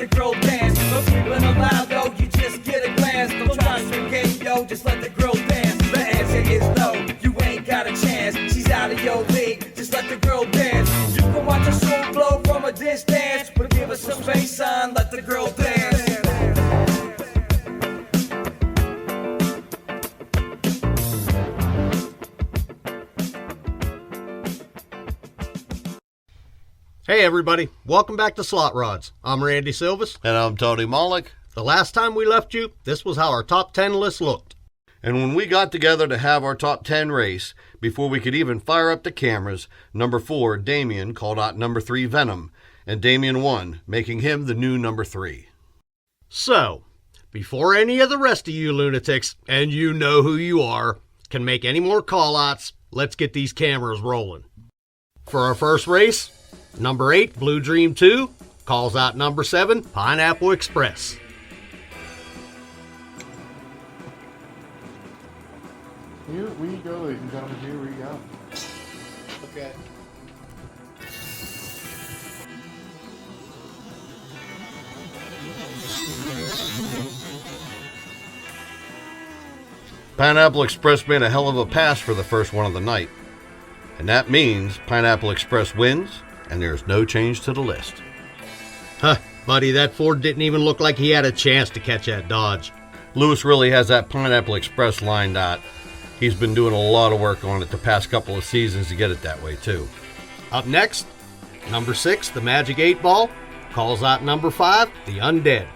the girl dance. No creeping allowed, though, you just get a glance. Don't try to game, yo, just let the girl dance. The answer is no, you ain't got a chance. She's out of your league, just let the girl dance. You can watch a soul blow from a distance, but give us some bass on, let the girl dance. Hey everybody, welcome back to SLOTRODS. I'm Randy Silvas. And I'm Tony Malik. The last time we left you, this was how our top 10 list looked. And when we got together to have our top 10 race, before we could even fire up the cameras, number 4, Damien, called out number 3, Venom, and Damien won, making him the new number 3. So, before any of the rest of you lunatics, and you know who you are, can make any more call-outs, let's get these cameras rolling. For our first race, number 8, Blue Dream 2, calls out number 7, Pineapple Express. Here we go, ladies and gentlemen, here we go. Okay. Pineapple Express made a hell of a pass for the first one of the night. And that means Pineapple Express wins, and there's no change to the list. Huh, buddy, that Ford didn't even look like he had a chance to catch that Dodge. Lewis really has that Pineapple Express lined out. He's been doing a lot of work on it the past couple of seasons to get it that way, too. Up next, number 6, the Magic 8 Ball, calls out number 5, the Undead.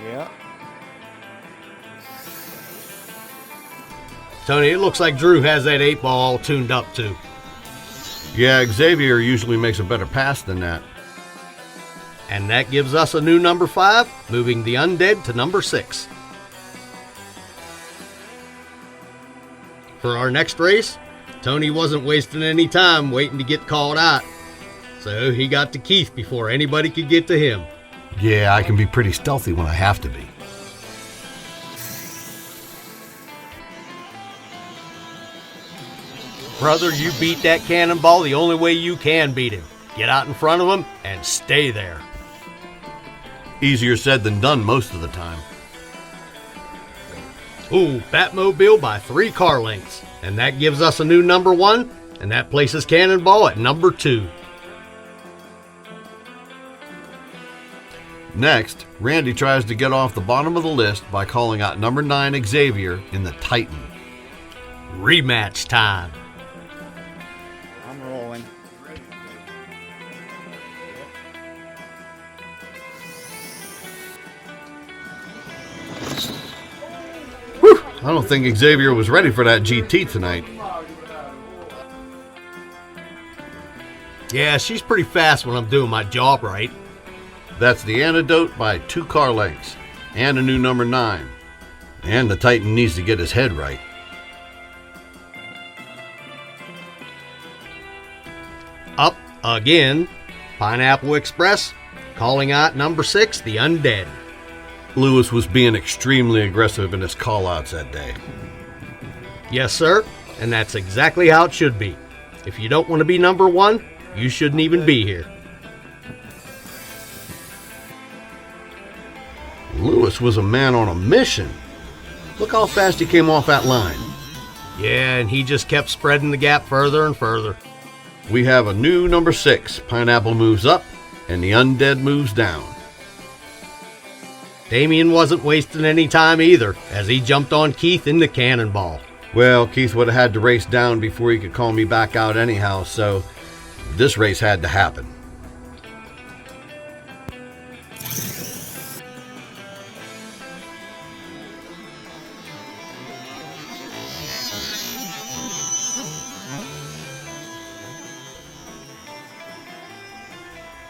Yeah. Tony, it looks like Drew has that 8 ball all tuned up too. Yeah, Xavier usually makes a better pass than that. And that gives us a new number 5, moving the Undead to number 6. For our next race, Tony wasn't wasting any time waiting to get called out. So he got to Keith before anybody could get to him. Yeah, I can be pretty stealthy when I have to be. Brother, you beat that cannonball the only way you can beat him. Get out in front of him and stay there. Easier said than done most of the time. Ooh, Batmobile by 3 car lengths. And that gives us a new number 1, and that places Cannonball at number 2. Next, Randy tries to get off the bottom of the list by calling out number 9, Xavier, in the Titan. Rematch time. I'm rolling. Whew, I don't think Xavier was ready for that GT tonight. Yeah, she's pretty fast when I'm doing my job right. That's the Antidote by 2 car lengths, and a new number 9. And the Titan needs to get his head right. Up again, Pineapple Express, calling out number 6, the Undead. Lewis was being extremely aggressive in his call-outs that day. Yes, sir, and that's exactly how it should be. If you don't want to be number 1, you shouldn't even be here. Lewis was a man on a mission. Look how fast he came off that line. Yeah, and he just kept spreading the gap further and further. We have a new number 6. Pineapple moves up, and the Undead moves down. Damien wasn't wasting any time either, as he jumped on Keith in the Cannonball. Well, Keith would have had to race down before he could call me back out anyhow, so this race had to happen.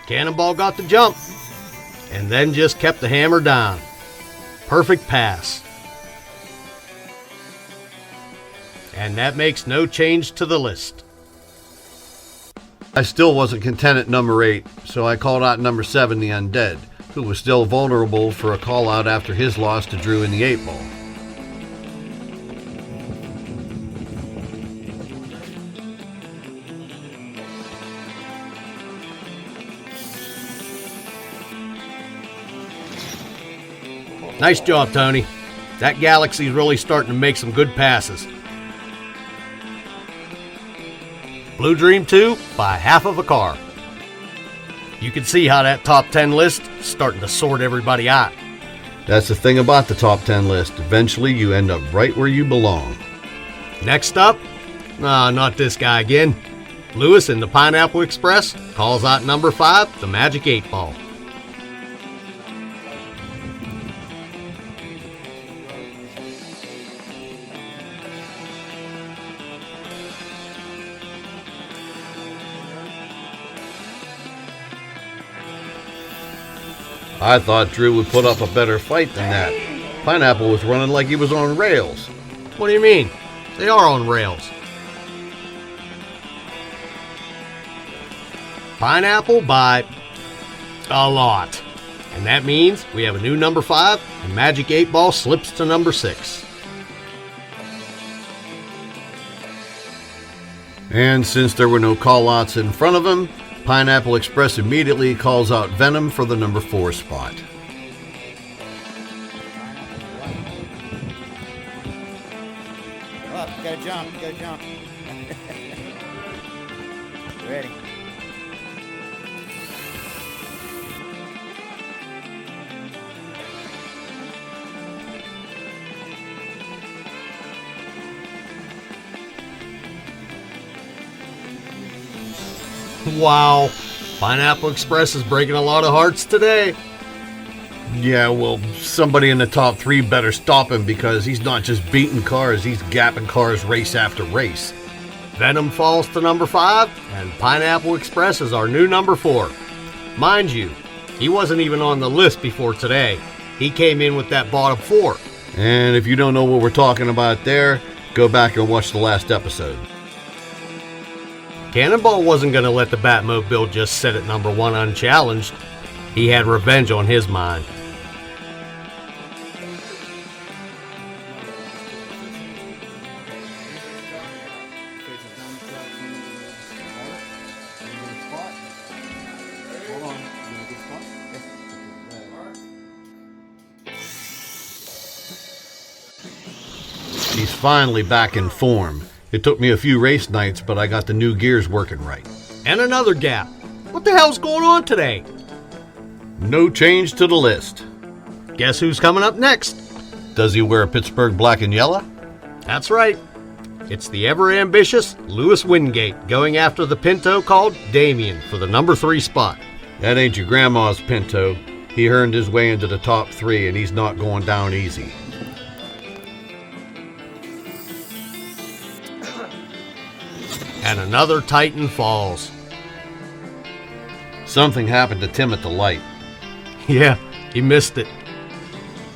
Cannonball got the jump, and then just kept the hammer down. Perfect pass. And that makes no change to the list. I still wasn't content at number 8, so I called out number 7, the Undead, who was still vulnerable for a call out after his loss to Drew in the 8 ball. Nice job, Tony. That Galaxy's really starting to make some good passes. Blue Dream 2 by half of a car. You can see how that top 10 list is starting to sort everybody out. That's the thing about the top 10 list. Eventually, you end up right where you belong. Next up, not this guy again. Lewis in the Pineapple Express calls out number 5, the Magic 8 Ball. I thought Drew would put up a better fight than that. Pineapple was running like he was on rails. What do you mean? They are on rails. Pineapple by a lot. And that means we have a new number 5, and Magic 8 Ball slips to number 6. And since there were no call-outs in front of him, Pineapple Express immediately calls out Venom for the number 4 spot. Up, gotta jump, gotta jump. Ready. Wow, Pineapple Express is breaking a lot of hearts today. Yeah, well, somebody in the top 3 better stop him because he's not just beating cars, he's gapping cars race after race. Venom falls to number 5, and Pineapple Express is our new number 4. Mind you, he wasn't even on the list before today. He came in with that bottom 4. And if you don't know what we're talking about there, go back and watch the last episode. Cannonball wasn't going to let the Batmobile just sit at number 1 unchallenged. He had revenge on his mind. He's finally back in form. It took me a few race nights, but I got the new gears working right. And another gap. What the hell's going on today? No change to the list. Guess who's coming up next? Does he wear Pittsburgh black and yellow? That's right. It's the ever-ambitious Lewis Wingate going after the Pinto called Damien for the number 3 spot. That ain't your grandma's Pinto. He earned his way into the top 3, and he's not going down easy. And another Titan falls. Something happened to Tim at the light. Yeah, he missed it.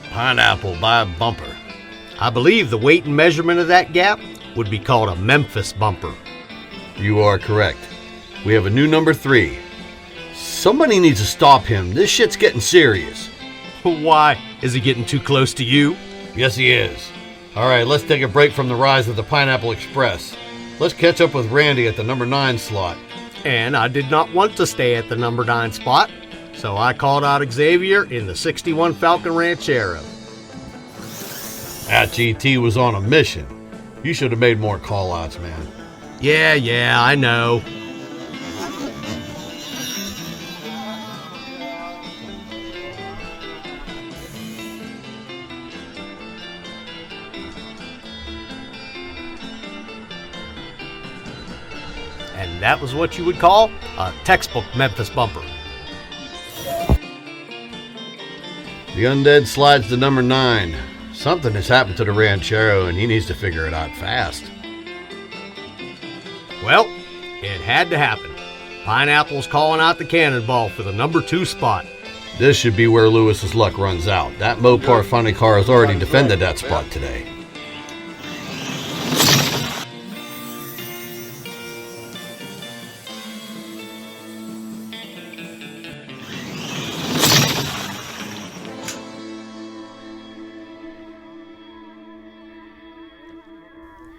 Pineapple by a bumper. I believe the weight and measurement of that gap would be called a Memphis bumper. You are correct. We have a new number 3. Somebody needs to stop him. This shit's getting serious. Why? Is he getting too close to you? Yes, he is. All right, let's take a break from the rise of the Pineapple Express. Let's catch up with Randy at the number 9 slot. And I did not want to stay at the number 9 spot, so I called out Xavier in the 61 Falcon Ranchero. That GT was on a mission. You should have made more call-outs, man. Yeah, I know. And that was what you would call a textbook Memphis bumper. The Undead slides to number 9. Something has happened to the Ranchero, and he needs to figure it out fast. Well, it had to happen. Pineapple's calling out the Cannonball for the number 2 spot. This should be where Lewis's luck runs out. That Mopar funny car has already defended that spot today.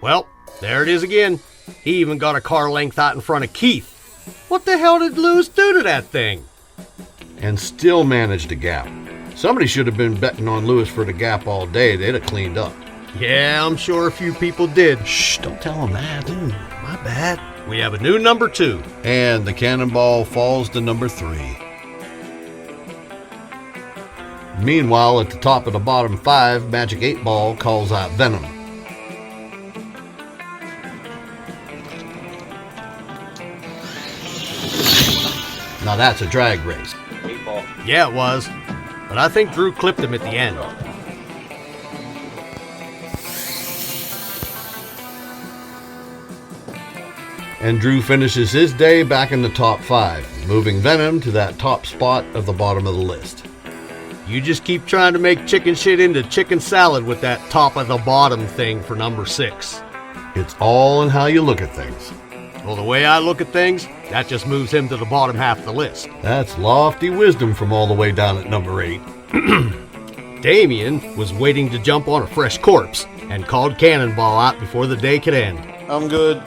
Well, there it is again. He even got a car length out in front of Keith. What the hell did Lewis do to that thing? And still managed a gap. Somebody should have been betting on Lewis for the gap all day. They'd have cleaned up. Yeah, I'm sure a few people did. Shh, don't tell him that. My bad. We have a new number 2. And the cannonball falls to number 3. Meanwhile, at the top of the bottom 5, Magic 8 Ball calls out Venom. Now that's a drag race. Yeah, it was. But I think Drew clipped him at the end. And Drew finishes his day back in the top 5, moving Venom to that top spot of the bottom of the list. You just keep trying to make chicken shit into chicken salad with that top of the bottom thing for number 6. It's all in how you look at things. Well, the way I look at things, that just moves him to the bottom half of the list. That's lofty wisdom from all the way down at number 8. Damien was waiting to jump on a fresh corpse and called Cannonball out before the day could end. I'm good.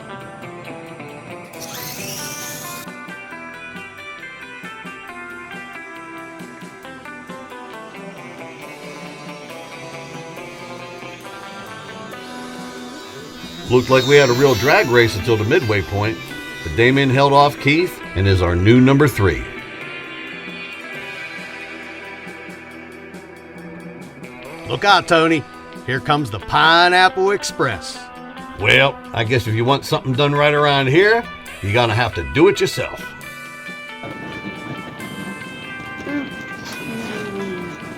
Looked like we had a real drag race until the midway point, but Damien held off Keith and is our new number 3. Look out, Tony. Here comes the Pineapple Express. Well, I guess if you want something done right around here, you're gonna have to do it yourself.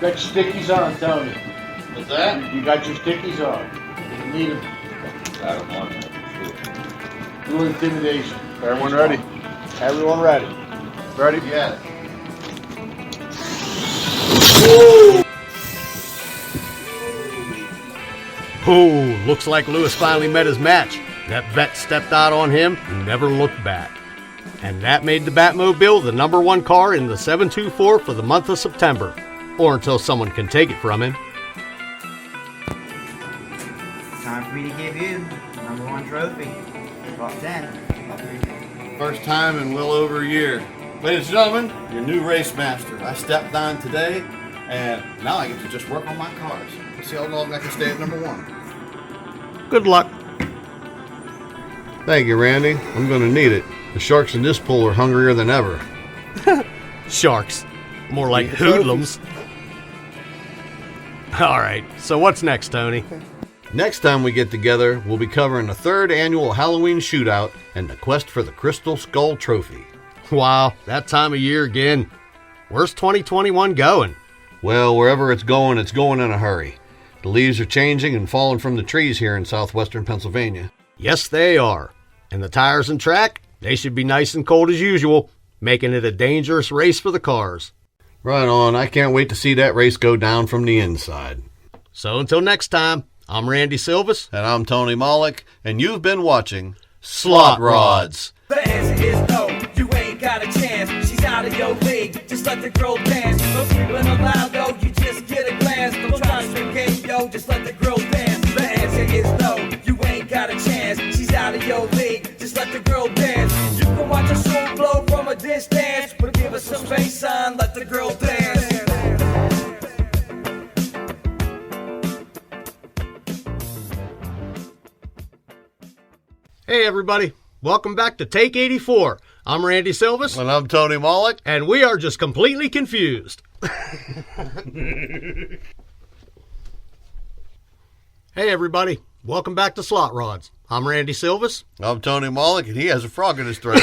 Got your stickies on, Tony. What's that? You got your stickies on. You need them. I don't want to. Do intimidation. Everyone ready? Everyone ready? Ready? Yeah. Oh, looks like Lewis finally met his match. That vet stepped out on him and never looked back. And that made the Batmobile the number 1 car in the 724 for the month of September. Or until someone can take it from him. Time for me to give you the number 1 trophy. Top 10. First time in well over a year. Ladies and gentlemen, your new Racemaster. I stepped on today, and now I get to just work on my cars. See how long I can stay at number 1. Good luck. Thank you, Randy. I'm going to need it. The sharks in this pool are hungrier than ever. Sharks. More like hoodlums. Alright, so what's next, Tony? Next time we get together, we'll be covering the 3rd annual Halloween shootout and the quest for the Crystal Skull Trophy. Wow, that time of year again. Where's 2021 going? Well, wherever it's going in a hurry. The leaves are changing and falling from the trees here in southwestern Pennsylvania. Yes, they are. And the tires and track, they should be nice and cold as usual, making it a dangerous race for the cars. Right on. I can't wait to see that race go down from the inside. So until next time, I'm Randy Silvas. And I'm Tony Mollick, and you've been watching SLOTRODS. The answer is no, you ain't got a chance. She's out of your league, just let the girl dance. No sleeping allowed though, you just get a glance. Don't try to swim game, yo, just let the girl dance. The answer is no, you ain't got a chance. She's out of your league, just let the girl dance. You can watch a show blow from a distance, but give us some space, son, let the girl dance. Hey everybody, welcome back to Take 84. I'm Randy Silvas. And I'm Tony Mollick. And we are just completely confused. Hey everybody, welcome back to SLOTRODS. I'm Randy Silvas. I'm Tony Mollick, and he has a frog in his throat.